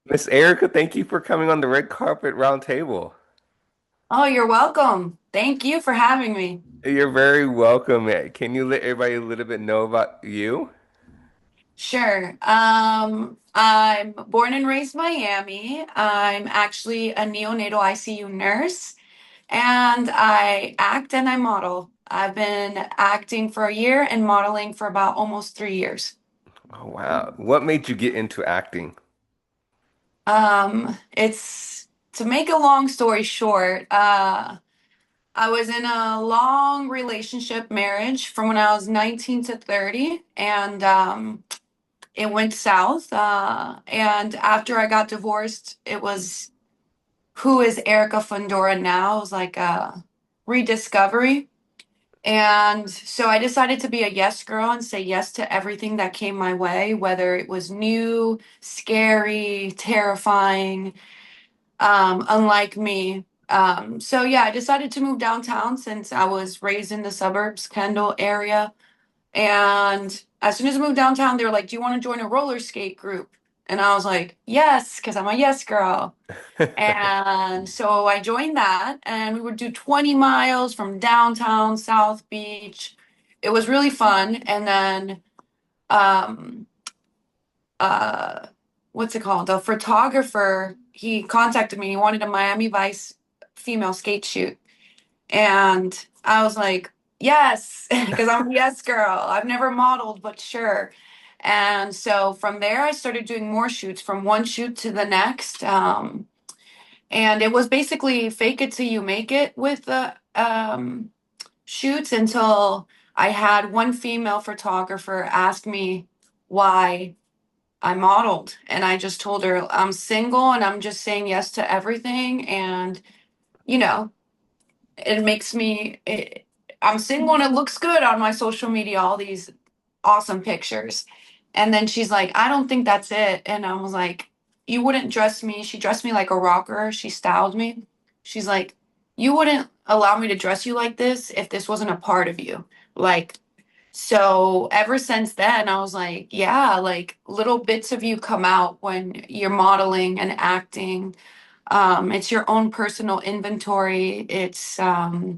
Miss Erica, thank you for coming on the red carpet round table. Oh, you're welcome. Thank you for having me. You're very welcome. Can you let everybody a little bit know about you? Sure. I'm born and raised Miami. I'm actually a neonatal ICU nurse, and I act and I model. I've been acting for a year and modeling for about almost 3 years. Oh, wow. What made you get into acting? It's to make a long story short, I was in a long relationship marriage from when I was 19 to 30, and it went south. And after I got divorced, it was who is Erika Fundora now? It was like a rediscovery. And so I decided to be a yes girl and say yes to everything that came my way, whether it was new, scary, terrifying, unlike me. So yeah, I decided to move downtown since I was raised in the suburbs, Kendall area. And as soon as I moved downtown, they were like, "Do you want to join a roller skate group?" And I was like, "Yes," because I'm a yes girl. And so I joined that, and we would do 20 miles from downtown South Beach. It was really fun. And then, um, uh, what's it called? The photographer, he contacted me. He wanted a Miami Vice female skate shoot. And I was like, yes, because I'm a yes girl. I've never modeled, but sure. And so from there, I started doing more shoots from one shoot to the next. And it was basically fake it till you make it with the shoots until I had one female photographer ask me why I modeled. And I just told her I'm single and I'm just saying yes to everything. And, you know, it makes me I'm single and it looks good on my social media, all these awesome pictures. And then she's like, I don't think that's it. And I was like, you wouldn't dress me. She dressed me like a rocker. She styled me. She's like, you wouldn't allow me to dress you like this if this wasn't a part of you. Like, so ever since then, I was like, yeah, like little bits of you come out when you're modeling and acting. It's your own personal inventory. It's a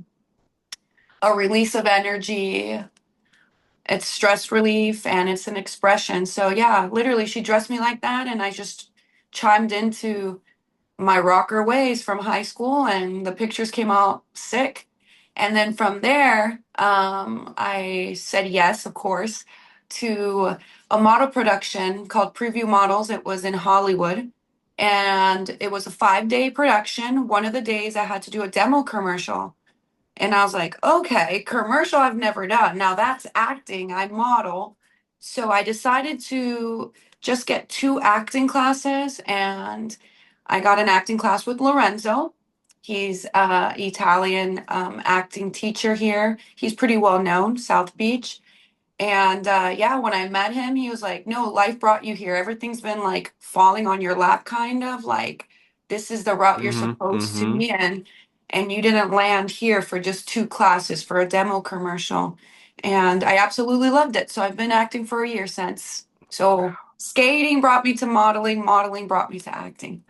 release of energy. It's stress relief and it's an expression. So yeah, literally she dressed me like that and I just chimed into my rocker ways from high school and the pictures came out sick. And then from there, I said yes, of course, to a model production called Preview Models. It was in Hollywood and it was a 5 day production. One of the days I had to do a demo commercial. And I was like, okay, commercial I've never done. Now that's acting, I model. So I decided to just get two acting classes and I got an acting class with Lorenzo. He's a Italian acting teacher here. He's pretty well known, South Beach. And yeah, when I met him, he was like, "No, life brought you here. Everything's been like falling on your lap, kind of like this is the route you're Mm-hmm. supposed to Mm-hmm. be in, and you didn't land here for just two classes for a demo commercial." And I absolutely loved it. So I've been acting for a year since. So skating brought me to modeling, modeling brought me to acting.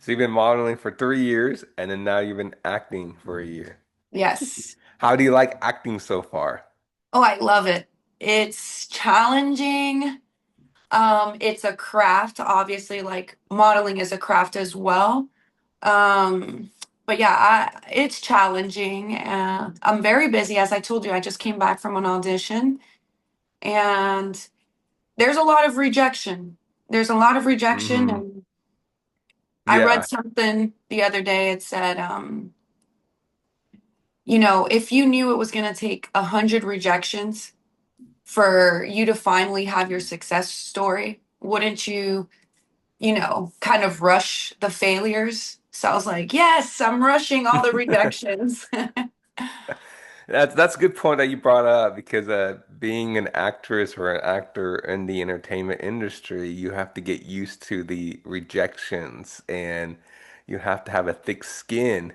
So you've been modeling for 3 years, and then now you've been acting for a year. Yes. How do you like acting so far? Oh, I love it. It's challenging. It's a craft, obviously, like modeling is a craft as well. Um, but yeah, it's challenging. I'm very busy. As I told you, I just came back from an audition and there's a lot of rejection. There's a lot of rejection. Mm-hmm. And I read Yeah. something the other day. It said, if you knew it was going to take 100 rejections for you to finally have your success story, wouldn't you kind of rush the failures. So I was like, yes, I'm rushing all the rejections. That's a good point that you brought up because being an actress or an actor in the entertainment industry, you have to get used to the rejections and you have to have a thick skin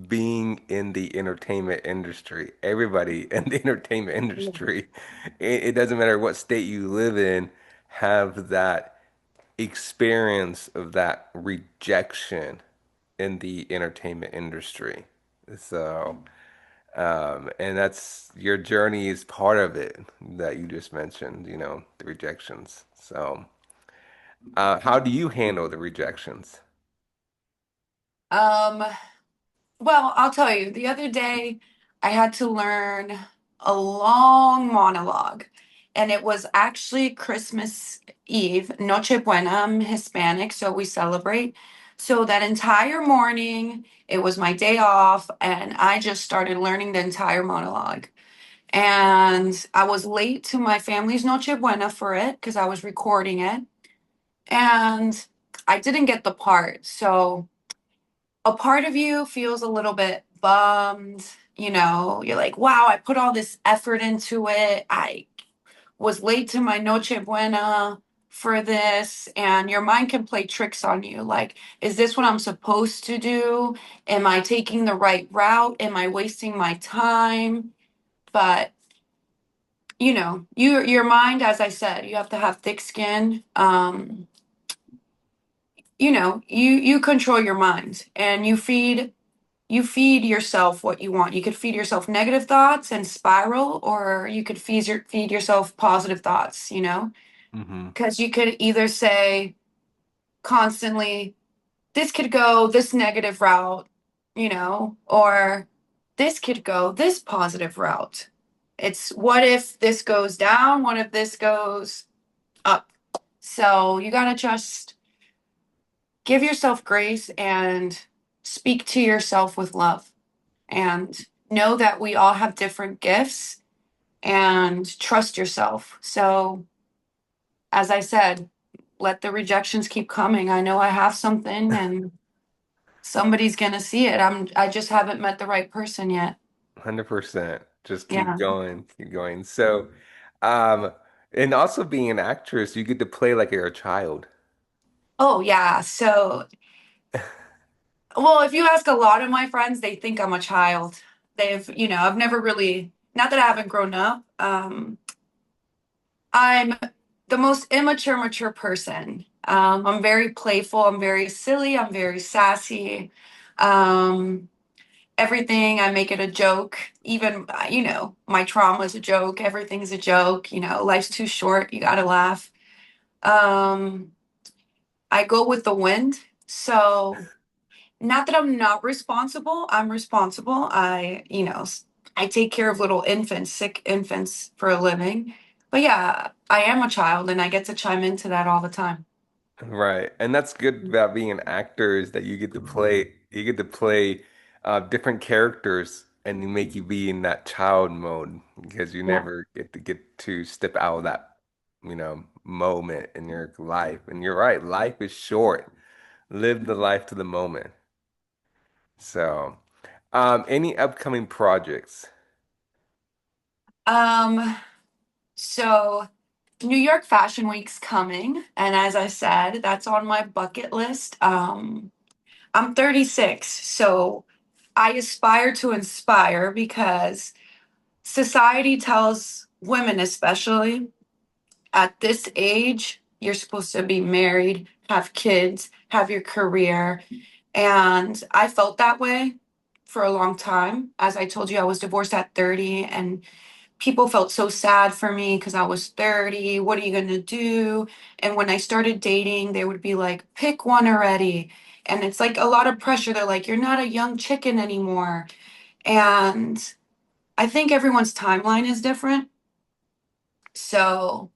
being in the entertainment industry. Everybody in the entertainment industry, it doesn't matter what state you live in, have that experience of that rejection in the entertainment industry. So, and that's your journey is part of it that you just mentioned, the rejections. So, how do you handle the rejections? Um, well, I'll tell you, the other day I had to learn a long monologue, and it was actually Christmas Eve, Noche Buena. I'm Hispanic, so we celebrate. So that entire morning, it was my day off, and I just started learning the entire monologue. And I was late to my family's Noche Buena for it because I was recording it, and I didn't get the part. So a part of you feels a little bit bummed. You're like, wow, I put all this effort into it. I was late to my Noche Buena for this. And your mind can play tricks on you. Like, is this what I'm supposed to do? Am I taking the right route? Am I wasting my time? But your mind, as I said, you have to have thick skin. You control your mind, and you feed yourself what you want. You could feed yourself negative thoughts and spiral, or you could feed yourself positive thoughts, Hmm. because you could either say constantly, this could go this negative route, or this could go this positive route. It's what if this goes down? What if this goes up? So you got to just give yourself grace and speak to yourself with love, and know that we all have different gifts, and trust yourself. So, as I said, let the rejections keep coming. I know I have something and somebody's going to see it. I just haven't met the right person yet. 100%. Just keep Yeah. going, keep going. So, um, and also being an actress, you get to play like you're a child. Oh, yeah. So, well, if you ask a lot of my friends, they think I'm a child. I've never really, not that I haven't grown up. I'm the most immature, mature person. I'm very playful. I'm very silly. I'm very sassy. Um, Everything, I make it a joke. Even, my trauma is a joke. Everything's a joke. Life's too short. You gotta laugh. Um, I go with the wind. So, not that I'm not responsible. I'm responsible. I take care of little infants, sick infants for a living. But yeah, I am a child and I get to chime into that all the time. Right. And that's good about being an actor is that you get to play different characters and they make you be in that child mode because you Yeah. never get to step out of that, moment in your life. And you're right, life is short. Live the life to the moment. So, any upcoming projects? Um, so New York Fashion Week's coming, and as I said, that's on my bucket list. I'm 36, so I aspire to inspire because society tells women, especially at this age, you're supposed to be married, have kids, have your career. And I felt that way for a long time. As I told you, I was divorced at 30, and people felt so sad for me because I was 30. What are you going to do? And when I started dating, they would be like, pick one already. And it's like a lot of pressure. They're like, you're not a young chicken anymore. And I think everyone's timeline is different. So,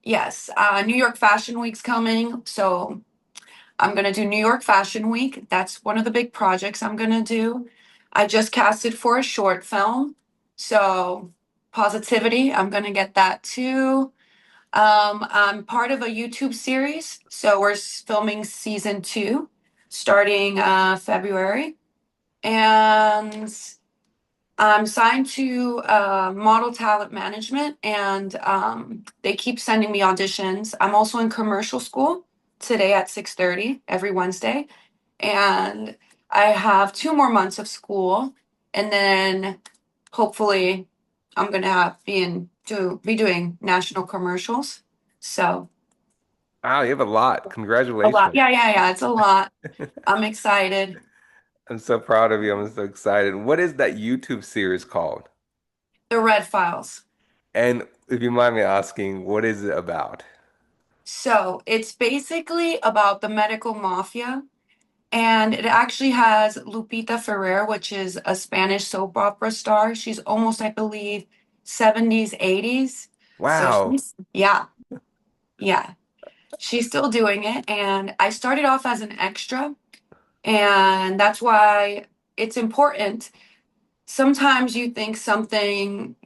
yes, New York Fashion Week's coming. So, I'm going to do New York Fashion Week. That's one of the big projects I'm going to do. I just casted for a short film. So, positivity, I'm going to get that too. I'm part of a YouTube series. So, we're filming season 2 starting February. And I'm signed to Model Talent Management, and they keep sending me auditions. I'm also in commercial school today at 6:30 every Wednesday, and I have 2 more months of school, and then hopefully I'm gonna be doing national commercials. So Wow, you have a lot. A lot. Congratulations. Yeah, yeah, yeah. It's a lot. I'm excited. I'm so proud of you. I'm so excited. What is that YouTube series called? The Red Files. And if you mind me asking, what is it about? So it's basically about the medical mafia, and it actually has Lupita Ferrer, which is a Spanish soap opera star. She's almost, I believe, 70s, 80s. So Wow. yeah, yeah, she's still doing it. And I started off as an extra, and that's why it's important. Sometimes you think something,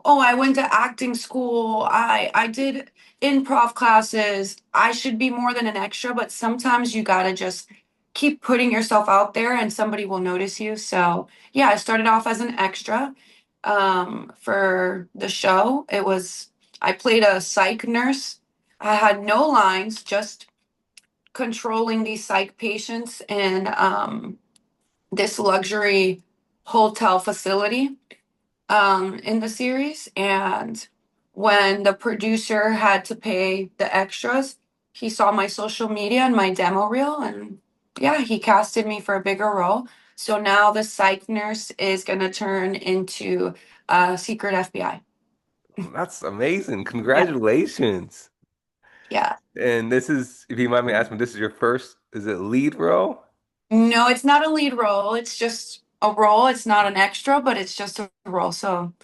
oh, I went to acting school, I did improv classes, I should be more than an extra, but sometimes you got to just keep putting yourself out there and somebody will notice you. So, yeah, I started off as an extra for the show. I played a psych nurse. I had no lines, just controlling these psych patients in this luxury hotel facility in the series. And when the producer had to pay the extras, he saw my social media and my demo reel, and yeah, he casted me for a bigger role. So now the psych nurse is going to turn into a secret FBI. That's amazing. Yeah. Congratulations. Yeah. And this is, if you mind me asking, this is your first, is it lead role? No, it's not a lead role. It's just a role. It's not an extra, but it's just a role. So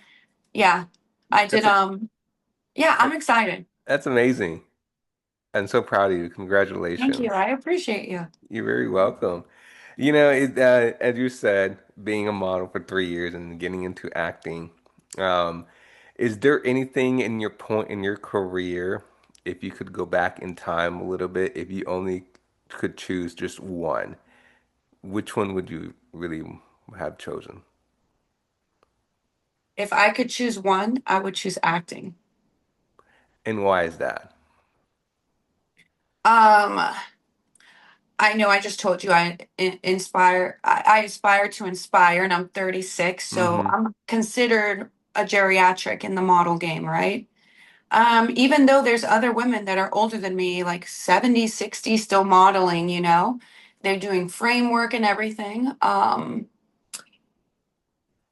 yeah, I did. That's a, Yeah, I'm excited. that's amazing. I'm so proud of you. Thank you. Congratulations. I appreciate you. You're very welcome. As you said, being a model for 3 years and getting into acting, um, is there anything in your point in your career, if you could go back in time a little bit, if you only could choose just one, which one would you really have chosen? If I could choose one, I would choose acting. And why is that? Um, I know I just told you I aspire to inspire, and I'm 36, so Mm-hmm. I'm considered a geriatric in the model game, right? Even though there's other women that are older than me, like 70, 60, still modeling, they're doing framework and everything.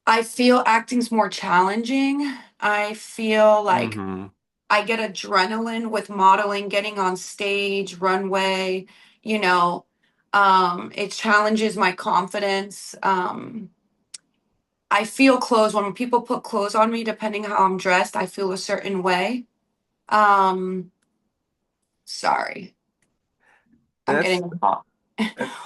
I feel acting's more challenging. I feel like Mm-hmm. I get adrenaline with modeling, getting on stage, runway, you know. It challenges my confidence. I feel clothes when people put clothes on me, depending how I'm dressed, I feel a certain way. Um, Sorry, I'm That's getting a call.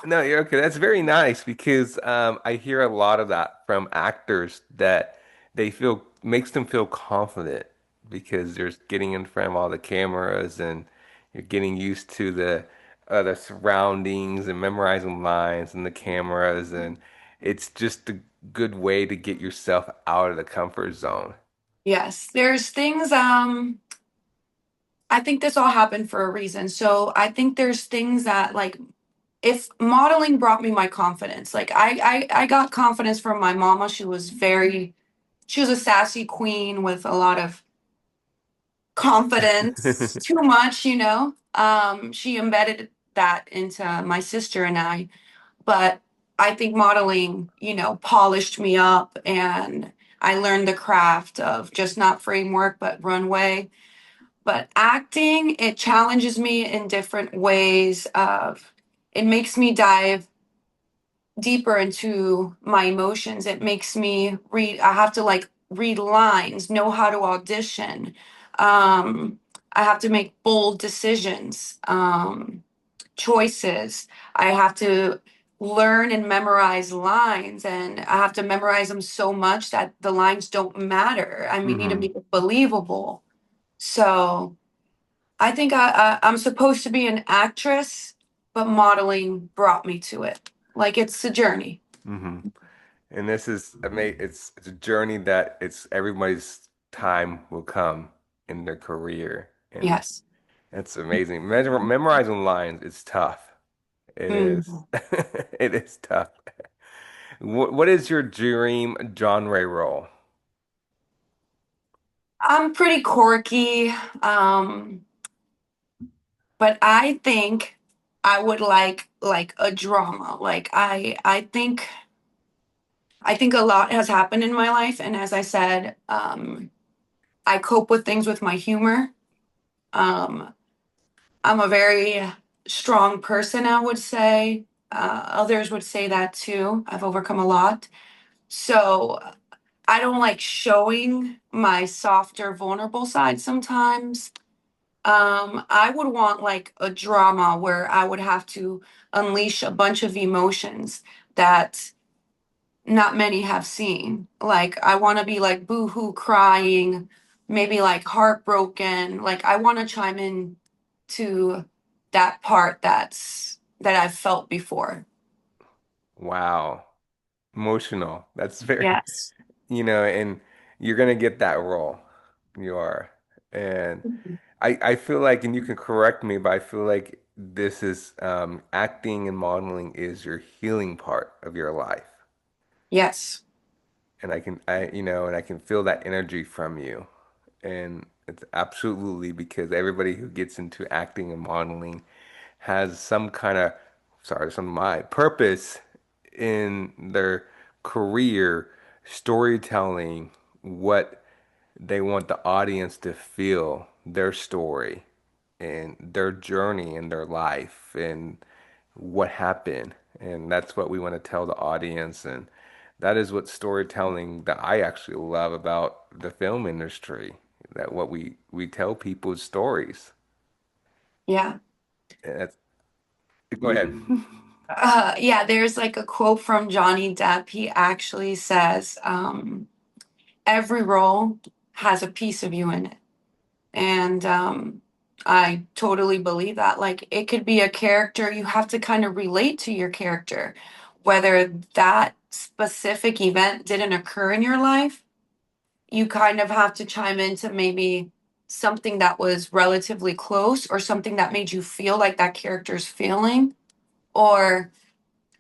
No, you're okay. That's very nice because I hear a lot of that from actors that they feel makes them feel confident because they're getting in front of all the cameras and you're getting used to the surroundings and memorizing lines and the cameras and it's just a good way to get yourself out of the comfort zone. Yes, there's things, I think this all happened for a reason. So I think there's things that like if modeling brought me my confidence, like I got confidence from my mama. She was a sassy queen with a lot of confidence, too much, she embedded that into my sister and I. But I think modeling, polished me up, and I learned the craft of just not framework but runway. But acting, it challenges me in different ways of it makes me dive deeper into my emotions. It makes me I have to like read lines, know how to audition. I have to make bold decisions, choices. I have to learn and memorize lines, and I have to memorize them so much that the lines don't matter. I mean, need to Hmm. make it believable. So I think I'm supposed to be an actress, but modeling brought me to it. Like it's a journey. Hmm. And this is it's a journey that it's everybody's time will come in their career and Yes. it's amazing. Memorizing lines is tough. It is. Mm. It is tough. What is your dream genre role? I'm pretty quirky. Um, but I think I would like a drama. Like I think a lot has happened in my life, and as I said, I cope with things with my humor. Um, I'm a very strong person, I would say. Others would say that too. I've overcome a lot. So I don't like showing my softer, vulnerable side sometimes. I would want like a drama where I would have to unleash a bunch of emotions that not many have seen. Like I want to be like boohoo crying, maybe like heartbroken. Like I want to chime in to that part that I've felt before. Wow. Emotional. That's very, Yes. and you're gonna get that role. You are. And I feel like, and you can correct me, but I feel like this is acting and modeling is your healing part of your life. Yes. And and I can feel that energy from you. And it's absolutely because everybody who gets into acting and modeling has some kind of, sorry, some of my purpose in their career, storytelling, what they want the audience to feel, their story and their journey in their life and what happened. And that's what we want to tell the audience. And that is what storytelling that I actually love about the film industry. That what we tell people's stories. Yeah. And that's, go ahead. Yeah, there's like a quote from Johnny Depp. He actually says, every role has a piece of you in it. And I totally believe that. Like it could be a character, you have to kind of relate to your character, whether that specific event didn't occur in your life, you kind of have to chime into maybe something that was relatively close or something that made you feel like that character's feeling. Or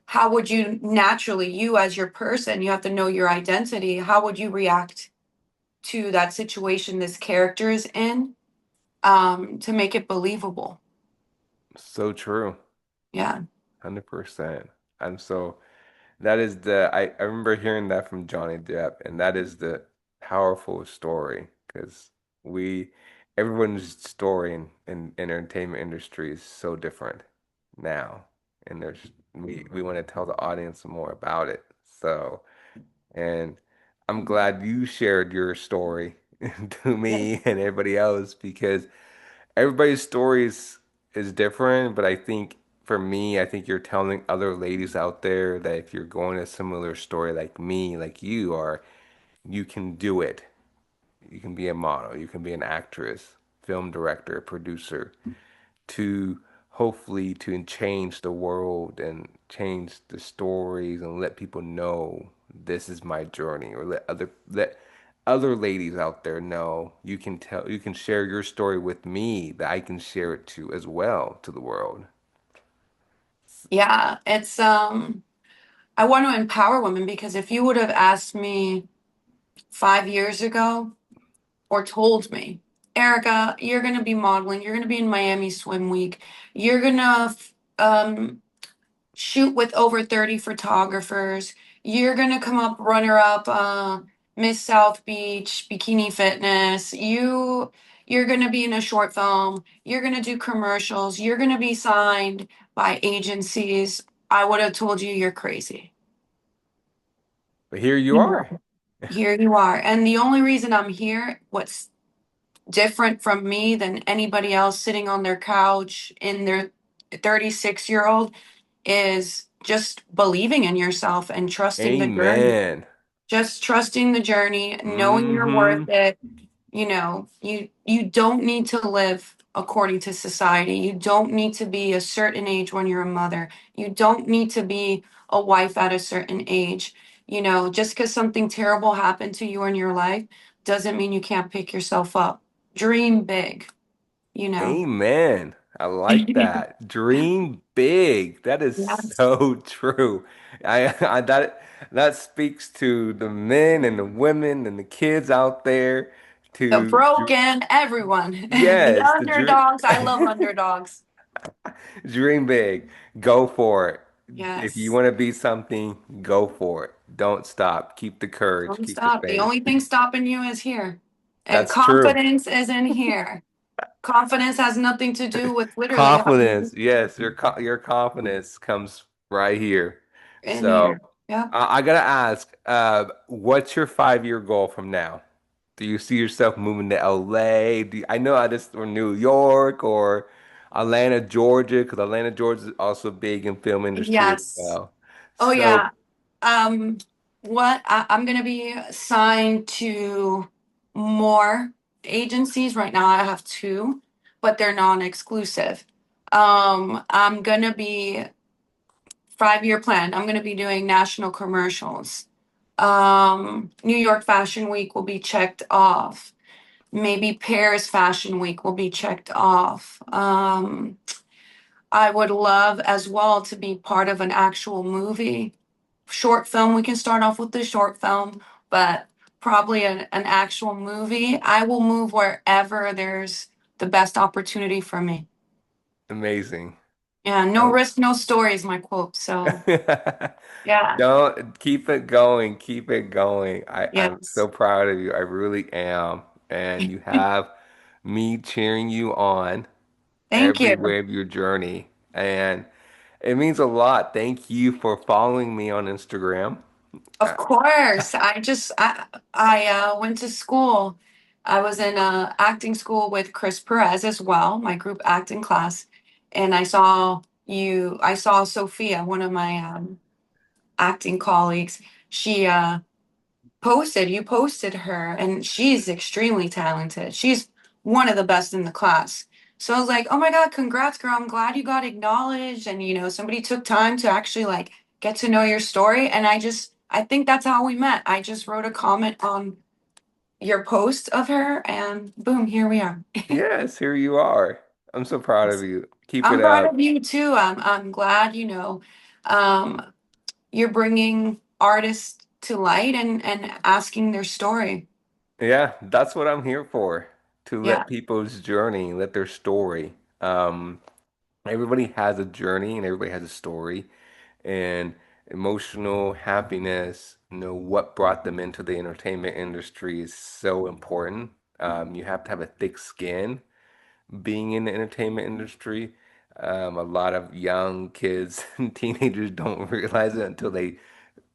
how would you naturally, you as your person, you have to know your identity. How would you react to that situation this character is in, to make it believable? So true. Yeah. 100%. And so that is I remember hearing that from Johnny Depp, and that is the powerful story because we, everyone's story in entertainment industry is so different now. And we want to tell the audience more about it. So, and I'm glad you shared your story to me and everybody else because everybody's stories is different, but I think for me, I think you're telling other ladies out there that if you're going a similar story like me, like you are, you can do it. You can be a model, you can be an actress, film director, producer, to hopefully to change the world and change the stories and let people know this is my journey or let other ladies out there know you can share your story with me that I can share it to as well to the world. Yeah. It's I want to empower women because if you would have asked me 5 years ago or told me, Erica, you're gonna be modeling, you're gonna be in Miami Swim Week, you're gonna um shoot with over 30 photographers. You're gonna come up runner up Miss South Beach, bikini fitness. You're gonna be in a short film. You're gonna do commercials. You're gonna be signed by agencies. I would have told you you're crazy. But here you You are. know, here you are. And the only reason I'm here, what's different from me than anybody else sitting on their couch in their 36-year-old is just believing in yourself and trusting the journey. Amen. Just trusting the journey, knowing you're worth Mm-hmm. it. You don't need to live according to society. You don't need to be a certain age when you're a mother. You don't need to be a wife at a certain age. Just because something terrible happened to you in your life doesn't mean you can't pick yourself up. Dream big, you know. Amen. I like that. Dream big. That is Yes. so true. I that speaks to the men and the women and the kids out there The to broken, everyone. The yes, the dream. underdogs. I love underdogs. Dream big. Go for it. If you Yes. want to be something, go for it. Don't stop. Keep the courage. Don't Keep the stop. The faith. only thing stopping you is here. And That's true. confidence is in here. Confidence has nothing to do with literally how Confidence. you Yes, your confidence comes right here. in So here. Yep. I gotta ask, what's your 5-year goal from now? Do you see yourself moving to LA? I know I just or New York or Atlanta, Georgia, because Atlanta, Georgia is also big in film industry as Yes. well. Oh So yeah. Um, I'm gonna be signed to more agencies. Right now I have two, but they're non-exclusive. I'm gonna be 5-year plan. I'm gonna be doing national commercials. New York Fashion Week will be checked off. Maybe Paris Fashion Week will be checked off. I would love as well to be part of an actual movie short film. We can start off with the short film, but probably an actual movie. I will move wherever there's the best opportunity for me. amazing. Yeah, no risk, no story is my quote. So, yeah, Don't keep it going. Keep it going. I'm yes. so proud of you. I really am. And you have me cheering you on Thank every you. way of your journey. And it means a lot. Thank you for following me on Instagram. Of course. I went to school. I was in acting school with Chris Perez as well, my group acting class. And I saw Sophia, one of my acting colleagues. She you posted her, and she's extremely talented. She's one of the best in the class. So I was like, oh my God, congrats, girl. I'm glad you got acknowledged. And, somebody took time to actually like get to know your story. And I think that's how we met. I just wrote a comment on your post of her, and boom, here we are. Yes, here you are. I'm so proud of you. Keep it I'm proud up. of you too. I'm glad, um, you're bringing artists to light and asking their story. Yeah, that's what I'm here for, to Yeah. let people's journey, let their story. Um, Everybody has a journey and everybody has a story. And emotional happiness, what brought them into the entertainment industry is so important. You have to have a thick skin being in the entertainment industry. A lot of young kids and teenagers don't realize it until they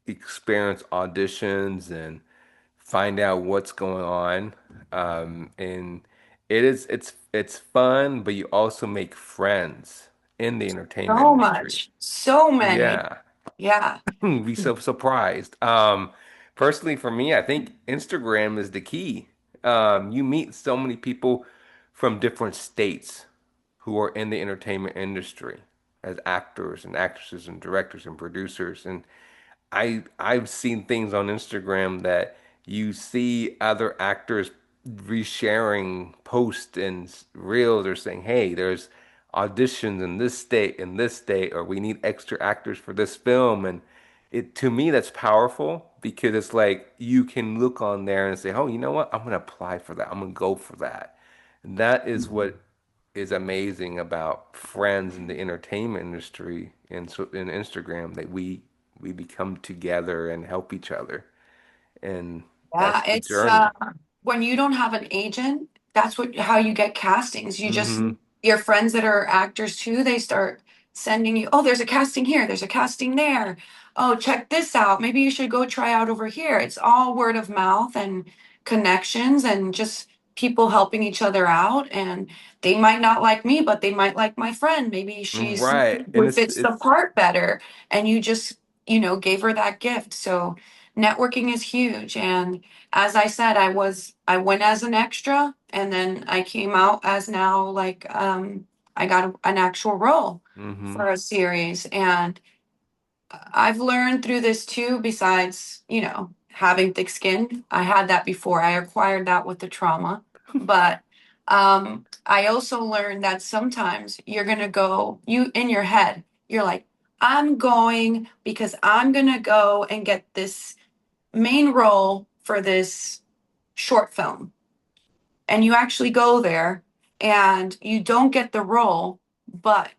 experience auditions and find out what's going on. And it's fun, but you also make friends in the entertainment So industry. much. So many. Yeah. Yeah. Be so surprised. Personally, for me, I think Instagram is the key. You meet so many people from different states who are in the entertainment industry as actors and actresses and directors and producers. And I've seen things on Instagram that you see other actors resharing posts and reels or saying, "Hey, there's auditions in this state, or we need extra actors for this film." And it to me that's powerful because it's like you can look on there and say, "Oh, you know what? I'm gonna apply for that. I'm gonna go for that." And that is what is amazing about friends in the entertainment industry and so in Instagram that we become together and help each other. And that's Yeah, the it's journey. when you don't have an agent, that's what how you get castings. You just Hmm. your friends that are actors too, they start sending you, oh, there's a casting here, there's a casting there. Oh, check this out. Maybe you should go try out over here. It's all word of mouth and connections and just people helping each other out. And they might not like me, but they might like my friend. Maybe she's Right. And who fits the part better. And you just, gave her that gift. So networking is huge. And as I said, I went as an extra and then I came out as now like I got an actual role hmm for a series. And I've learned through this too, besides, having thick skin. I had that before. I acquired that with the trauma. But I also learned that sometimes you're gonna go, you in your head, you're like, I'm going because I'm gonna go and get this main role for this short film. And you actually go there and you don't get the role. But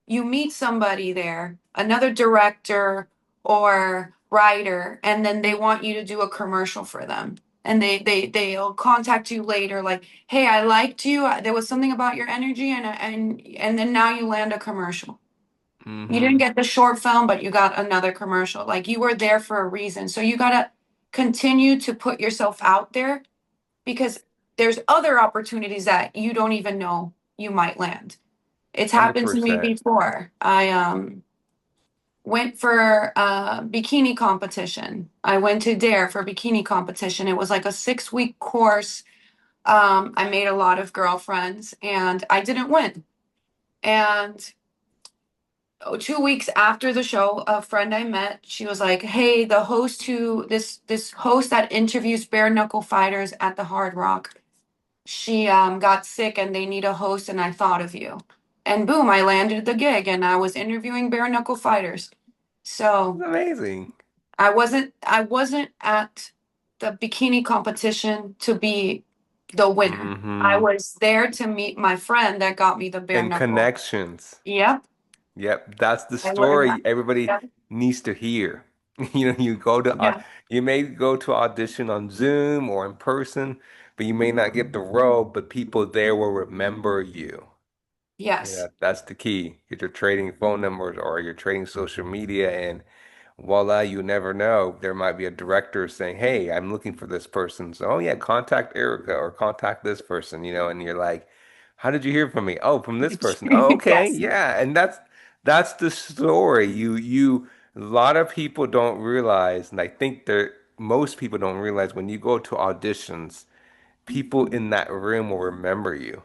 you meet somebody there, another director or writer, and then they want you to do a commercial for them. And they'll contact you later, like, "Hey, I liked you. There was something about your energy, and then now you land a commercial. You didn't Mm-hmm. get the short film, but you got another commercial. Like you were there for a reason. So you gotta continue to put yourself out there because there's other opportunities that you don't even know you might land. It's happened to me 100%. before. I went for a bikini competition. I went to Dare for bikini competition. It was like a 6 week course. I made a lot of girlfriends and I didn't win. And 2 weeks after the show, a friend I met, she was like, "Hey, the host who this host that interviews bare knuckle fighters at the Hard Rock, she got sick and they need a host, and I thought of you." And boom, I landed the gig, and I was interviewing bare knuckle fighters. It's So amazing. I wasn't at the bikini competition to be the winner. I Mm-hmm. was there to meet my friend that got me the bare And knuckle. connections. Yep, Yep, that's the I learned that. story everybody Yep. needs to hear. You know, you go to Yeah. you may go to audition on Zoom or in person, but you may not get the role, but people there will remember you. Yes. Yeah, that's the key. If you're trading phone numbers or you're trading social media, and voila, you never know. There might be a director saying, "Hey, I'm looking for this person." So, oh yeah, contact Erica or contact this person, and you're like, "How did you hear from me?" "Oh, from this person." "Oh, okay, Yes. yeah." And that's the story. A lot of people don't realize, and I think that most people don't realize when you go to auditions, people in that room will remember you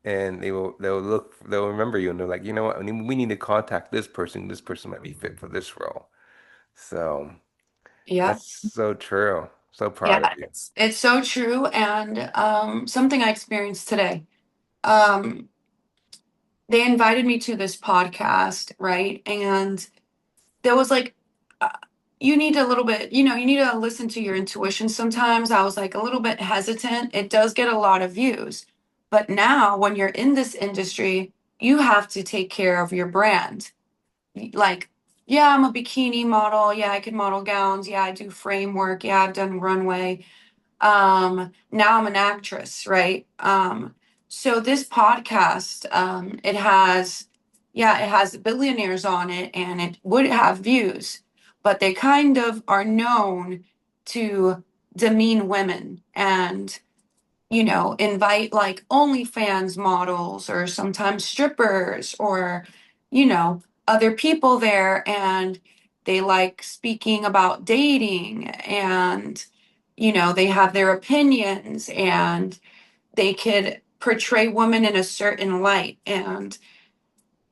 and they'll remember you and they're like, you know what, we need to contact this person. This person might be fit for this role. So Yeah. that's so true. So proud of Yeah. you. It's so true. And something I experienced today. Um, they invited me to this podcast, right? And there was like, uh, you need a little bit, you need to listen to your intuition sometimes. I was like a little bit hesitant. It does get a lot of views. But now, when you're in this industry, you have to take care of your brand. Like, yeah, I'm a bikini model. Yeah, I can model gowns. Yeah, I do frame work. Yeah, I've done runway. Now I'm an actress, right? So this podcast, it has billionaires on it and it would have views, but they kind of are known to demean women and invite like OnlyFans models or sometimes strippers or, you know, other people there. And they like speaking about dating and, they have their opinions and they could portray women in a certain light. And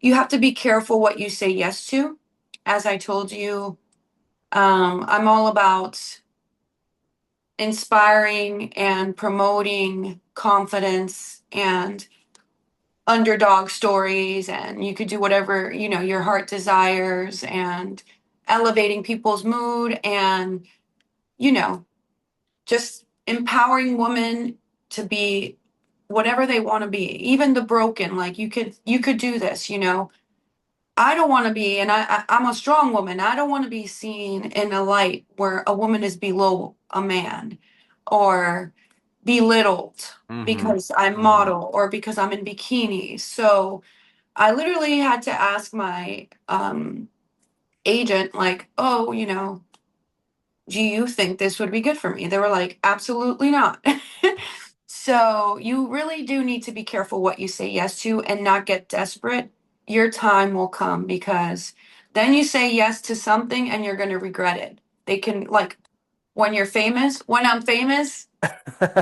you have to be careful what you say yes to. As I told you, I'm all about inspiring and promoting confidence and underdog stories, and you could do whatever your heart desires, and elevating people's mood, and you know just empowering women to be whatever they want to be, even the broken. Like you could do this. I don't want to be, and I'm a strong woman. I don't want to be seen in a light where a woman is below a man or belittled Mm-hmm. because I Mm-hmm. model or because I'm in bikinis. So I literally had to ask my agent, like, "Oh, do you think this would be good for me?" They were like, "Absolutely not." So you really do need to be careful what you say yes to and not get desperate. Your time will come because then you say yes to something and you're going to regret it. They can, like, when I'm famous,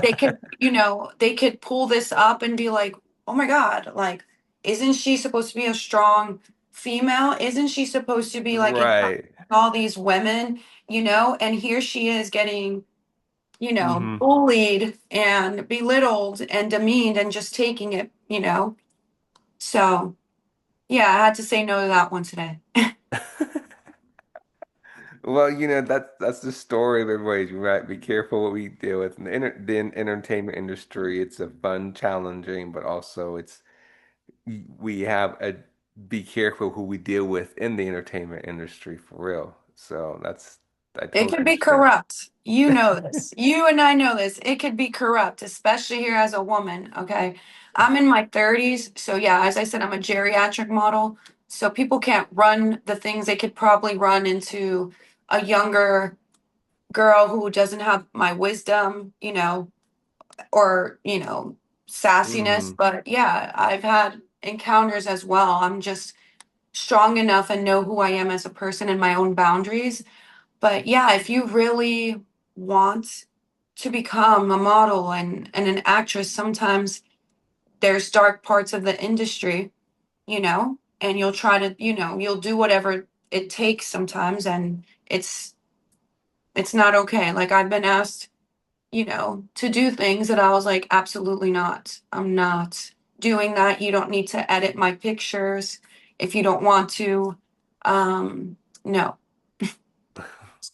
they could pull this up and be like, "Oh my God, like, isn't she supposed to be a strong female? Isn't she supposed to be like empowering Right. all these women?" And here she is getting, Mm-hmm. bullied and belittled and demeaned and just taking it. So, yeah, I had to say no to that one today. Well, that's the story of everybody, right? Be careful what we deal with. In the entertainment industry, it's a fun, challenging, but also we have a be careful who we deal with in the entertainment industry for real. So I It totally could be understand. corrupt. You know this. You and I know this. It could be corrupt, especially here as a woman. Okay. I'm in my 30s. So, yeah, as I said, I'm a geriatric model. So, people can't run the things they could probably run into a younger girl who doesn't have my wisdom, or, sassiness. Hmm. But yeah, I've had encounters as well. I'm just strong enough and know who I am as a person and my own boundaries. But yeah, if you really want to become a model and an actress, sometimes there's dark parts of the industry, and you'll try to, you'll do whatever it takes sometimes, and it's not okay. Like I've been asked, to do things that I was like, absolutely not. I'm not doing that. You don't need to edit my pictures if you don't want to. No.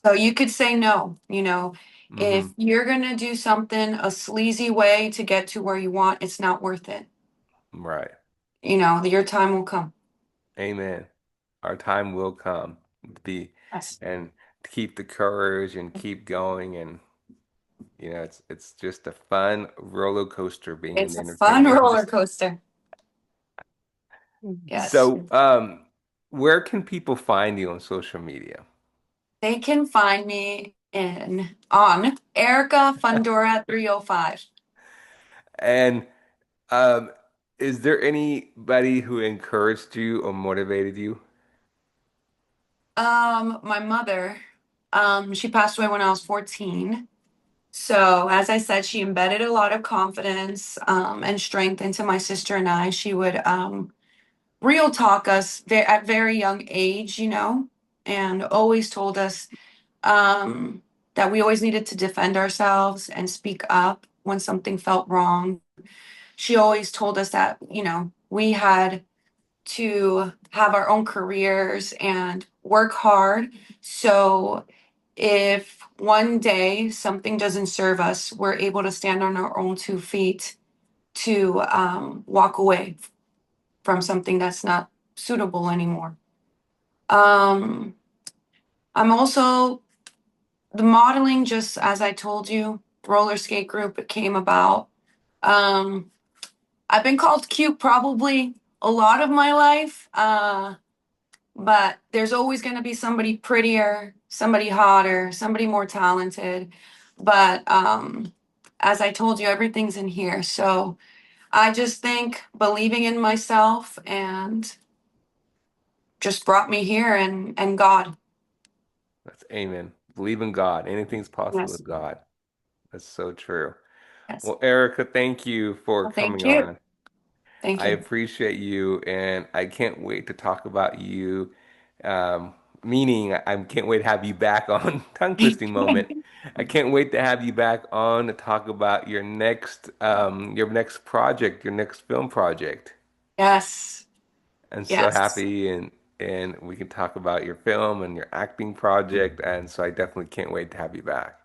So you could say no, Hmm. if you're gonna do something a sleazy way to get to where you want, it's not worth it. Right. Your time will come. Amen. Our time will come to be Yes. and to keep the courage and keep going and it's just a fun roller coaster being in It's the a fun entertainment roller industry. coaster. Yes. So, where can people find you on social media? They can find me in on Erika Fundora 305. And um, is there anybody who encouraged you or motivated you? My mother, she passed away when I was 14. So, as I said, she embedded a lot of confidence and strength into my sister and I. She would real talk us at very young age, and always told us um, that we always needed to defend ourselves and speak up when something felt wrong. She always told us that, we had to have our own careers and work hard. So if one day something doesn't serve us, we're able to stand on our own 2 feet to walk away from something that's not suitable anymore. Um, I'm also the modeling, just as I told you, roller skate group, it came about. Um, I've been called cute probably a lot of my life, but there's always going to be somebody prettier, somebody hotter, somebody more talented. But as I told you, everything's in here. So I just think believing in myself and just brought me here and God. That's amen. Believe in God. Anything's possible Yes. with God. That's so true. Yes. Well, Erica, thank you for Well, thank coming you. on. Thank I you. appreciate you, and I can't wait to talk about you. Um, Meaning, I can't wait to have you back on tongue twisting moment. I can't wait to have you back on to talk about your next project, your next film project. Yes. I'm so Yes. happy, and we can talk about your film and your acting project, and so I definitely can't wait to have you back.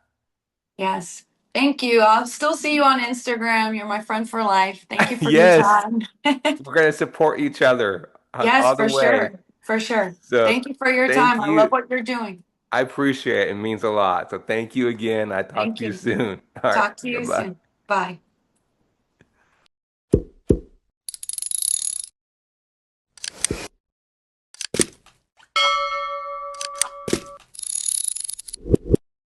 Yes. Thank you. I'll still see you on Instagram. You're my friend for life. Thank you for your Yes, time. we're gonna support each other Yes, all the for way. sure. For sure. So Thank you for your thank time. I love you. what you're doing. I appreciate it. It means a lot. So thank you again. I talk Thank to you you. soon. All right. Talk to you Goodbye. soon. Bye.